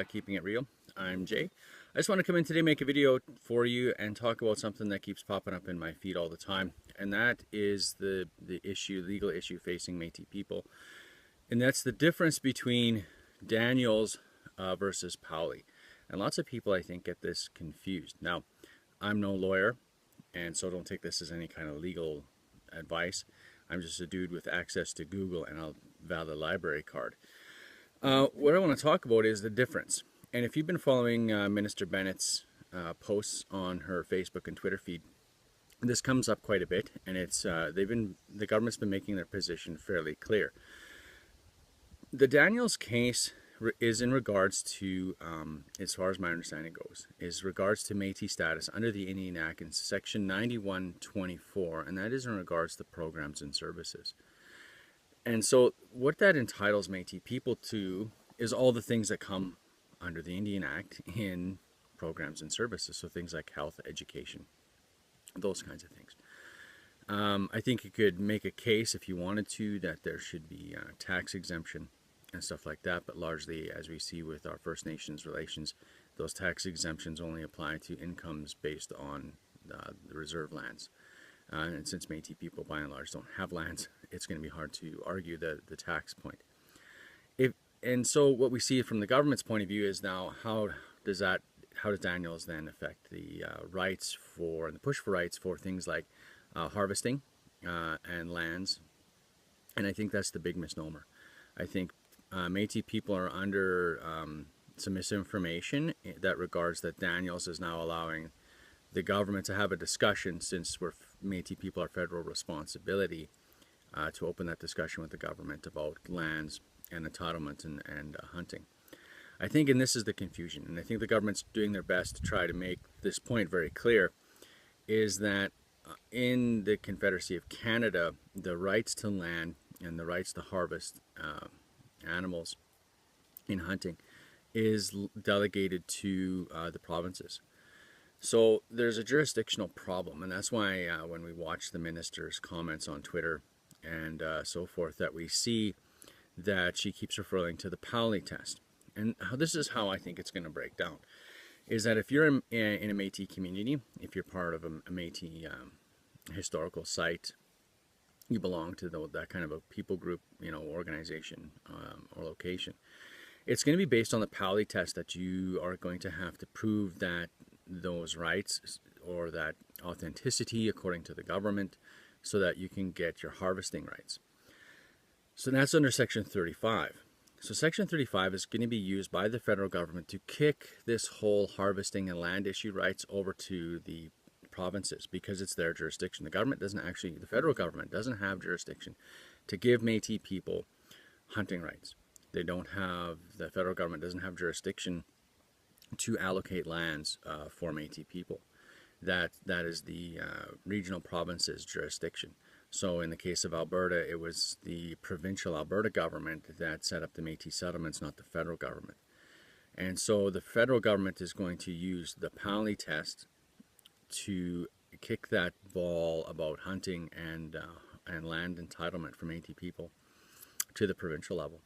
Keeping It Real. I'm Jay. I just want to come in today, make a video for you and talk about something that keeps popping up in my feed all the time, and that is the legal issue facing Métis people, and that's the difference between Daniels versus Powley. And lots of people, I think, get this confused. Now, I'm no lawyer, and so don't take this as any kind of legal advice. I'm just a dude with access to Google and a valid library card. What I want to talk about is the difference. And if you've been following Minister Bennett's posts on her Facebook and Twitter feed, this comes up quite a bit, and it's the government's been making their position fairly clear. The Daniels case is in regards to, as far as my understanding goes, is regards to Métis status under the Indian Act in Section 9124, and that is in regards to programs and services. And so what that entitles Métis people to is all the things that come under the Indian Act in programs and services. So things like health, education, those kinds of things. I think you could make a case if you wanted to that there should be tax exemption and stuff like that. But largely, as we see with our First Nations relations, those tax exemptions only apply to incomes based on the reserve lands. And since Métis people by and large don't have lands, it's going to be hard to argue the tax point. And so what we see from the government's point of view is now how does Daniels then affect the rights for and the push for rights for things like harvesting and lands? And I think that's the big misnomer. I think Métis people are under some misinformation that regards that Daniels is now allowing the government to have a discussion, since Métis people are federal responsibility, to open that discussion with the government about lands and entitlement and hunting. I think, and this is the confusion, and I think the government's doing their best to try to make this point very clear, is that in the Confederacy of Canada, the rights to land and the rights to harvest animals in hunting is delegated to the provinces. So there's a jurisdictional problem, and that's why when we watch the minister's comments on Twitter and so forth, that we see that she keeps referring to the Powley test. And this is how I think it's going to break down, is that if you're in a Métis community, if you're part of a Métis historical site, you belong to that kind of a people group, organization or location, it's going to be based on the Powley test that you are going to have to prove that those rights or that authenticity according to the government, so that you can get your harvesting rights. So that's under Section 35. So Section 35 is going to be used by the federal government to kick this whole harvesting and land issue rights over to the provinces, because it's their jurisdiction. The federal government doesn't have jurisdiction to give Métis people hunting rights. The federal government doesn't have jurisdiction to allocate lands for Métis people. That is the regional province's jurisdiction. So in the case of Alberta, it was the provincial Alberta government that set up the Métis settlements, not the federal government. And so the federal government is going to use the Powley test to kick that ball about hunting and land entitlement for Métis people to the provincial level.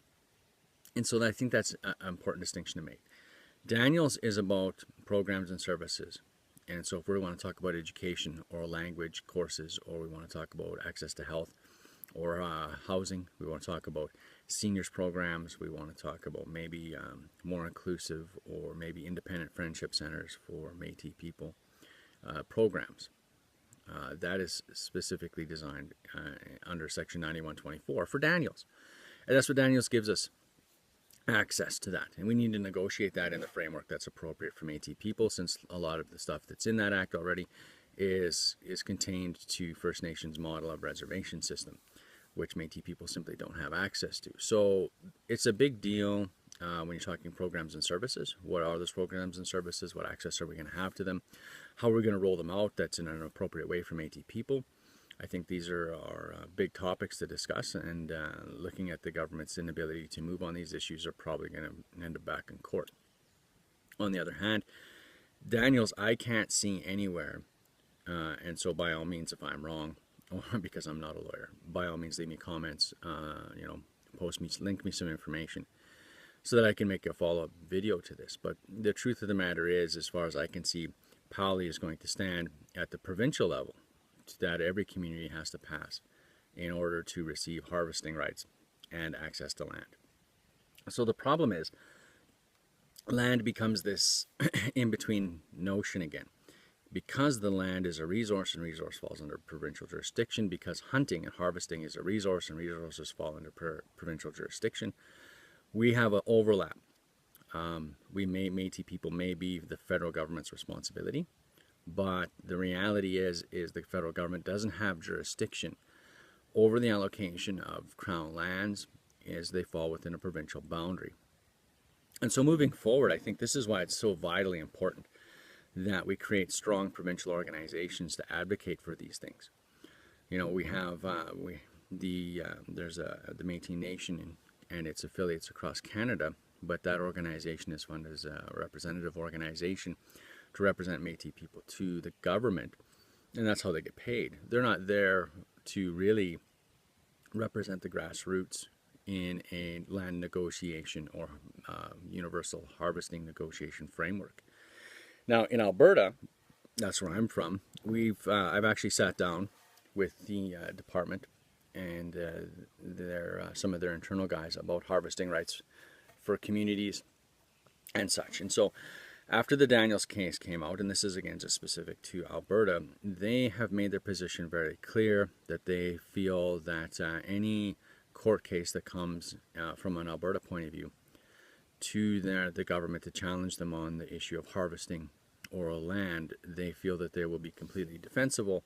And so I think that's an important distinction to make. Daniels is about programs and services. And so if we want to talk about education or language courses, or we want to talk about access to health or housing, we want to talk about seniors programs, we want to talk about maybe more inclusive or maybe independent friendship centers for Métis people programs. That is specifically designed under Section 9124 for Daniels. And that's what Daniels gives us access to that, and we need to negotiate that in the framework that's appropriate for Métis people, since a lot of the stuff that's in that act already is contained to First Nations model of reservation system, which Métis people simply don't have access to. So it's a big deal when you're talking programs and services. What are those programs and services? What access are we going to have to them? How are we going to roll them out that's in an appropriate way for Métis people? I think these are big topics to discuss, and looking at the government's inability to move on these issues are probably going to end up back in court. On the other hand, Daniels, I can't see anywhere, and so by all means, if I'm wrong, or because I'm not a lawyer, by all means leave me comments, post me, link me some information. so that I can make a follow-up video to this. But the truth of the matter is, as far as I can see, Powley is going to stand at the provincial level that every community has to pass in order to receive harvesting rights and access to land. So the problem is, land becomes this in-between notion again. Because the land is a resource and resource falls under provincial jurisdiction, because hunting and harvesting is a resource and resources fall under provincial jurisdiction, we have an overlap. Métis people may be the federal government's responsibility, but the reality is the federal government doesn't have jurisdiction over the allocation of Crown lands as they fall within a provincial boundary. And so moving forward, I think this is why it's so vitally important that we create strong provincial organizations to advocate for these things. You know, we have there's the Métis Nation and its affiliates across Canada, but that organization is funded as a representative organization to represent Métis people to the government, and that's how they get paid. They're not there to really represent the grassroots in a land negotiation or universal harvesting negotiation framework. Now in Alberta, that's where I'm from, I've actually sat down with the department and some of their internal guys about harvesting rights for communities and such. And so after the Daniels case came out, and this is again just specific to Alberta, they have made their position very clear that they feel that any court case that comes from an Alberta point of view to the government to challenge them on the issue of harvesting oral land, they feel that they will be completely defensible,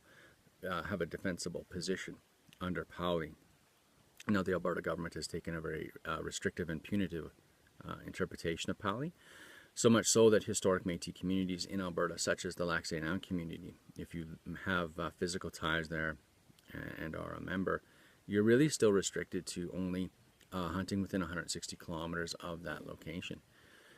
have a defensible position under Powley. Now the Alberta government has taken a very restrictive and punitive interpretation of Powley, so much so that historic Métis communities in Alberta, such as the Lac St. Anne community, if you have physical ties there and are a member, you're really still restricted to only hunting within 160 kilometers of that location.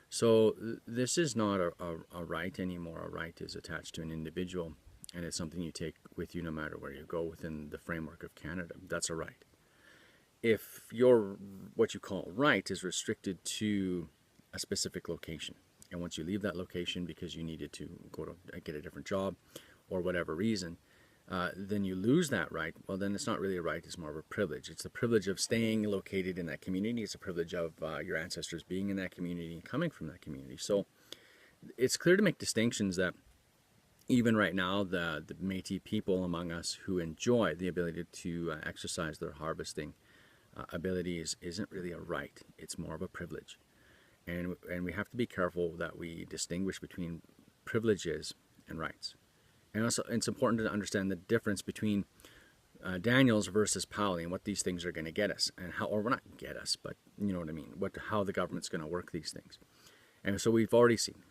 So this is not a right anymore. A right is attached to an individual, and it's something you take with you no matter where you go within the framework of Canada. That's a right. If your what you call right is restricted to a specific location, and once you leave that location because you needed to go to get a different job or whatever reason, then you lose that right, well then it's not really a right, it's more of a privilege. It's the privilege of staying located in that community, it's a privilege of your ancestors being in that community and coming from that community. So it's clear to make distinctions that even right now the Métis people among us who enjoy the ability to exercise their harvesting abilities isn't really a right, it's more of a privilege. And we have to be careful that we distinguish between privileges and rights. And also, it's important to understand the difference between Daniels versus Powley and what these things are going to get us, and how, or not get us, but you know what I mean, how the government's going to work these things. And so we've already seen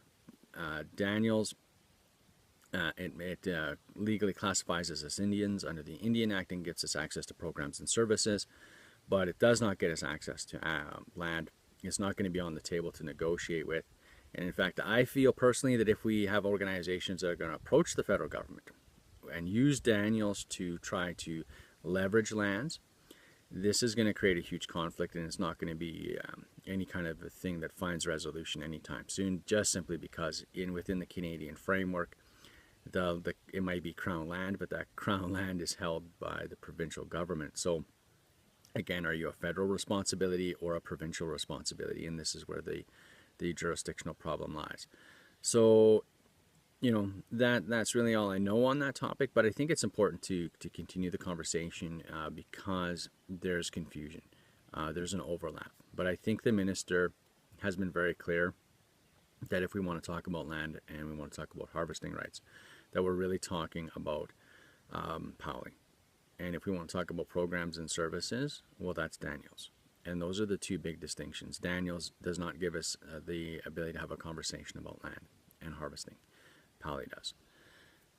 Daniels. It legally classifies us as Indians under the Indian Act and gets us access to programs and services, but it does not get us access to land. It's not going to be on the table to negotiate with. And in fact, I feel personally that if we have organizations that are going to approach the federal government and use Daniels to try to leverage lands, this is going to create a huge conflict, and it's not going to be any kind of a thing that finds resolution anytime soon, just simply because within the Canadian framework, it might be Crown land, but that Crown land is held by the provincial government. So again, are you a federal responsibility or a provincial responsibility? And this is where the jurisdictional problem lies. So, you know, that's really all I know on that topic, but I think it's important to continue the conversation because there's confusion. There's an overlap. But I think the minister has been very clear that if we want to talk about land and we want to talk about harvesting rights, that we're really talking about Powley. And if we want to talk about programs and services, well, that's Daniels. And those are the two big distinctions. Daniels does not give us the ability to have a conversation about land and harvesting. Powley does.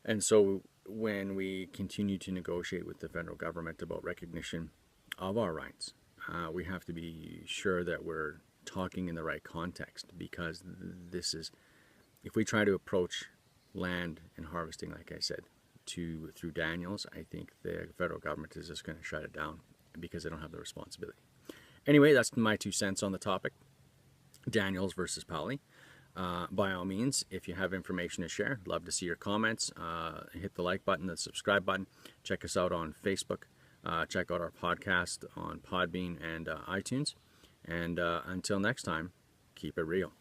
And so when we continue to negotiate with the federal government about recognition of our rights, we have to be sure that we're talking in the right context, because this is, if we try to approach land and harvesting, like I said, through Daniels, I think the federal government is just going to shut it down because they don't have the responsibility. Anyway, that's my 2 cents on the topic. Daniels versus Powley. By all means, if you have information to share, love to see your comments. Hit the like button, the subscribe button. Check us out on Facebook. Check out our podcast on Podbean and iTunes. And until next time, keep it real.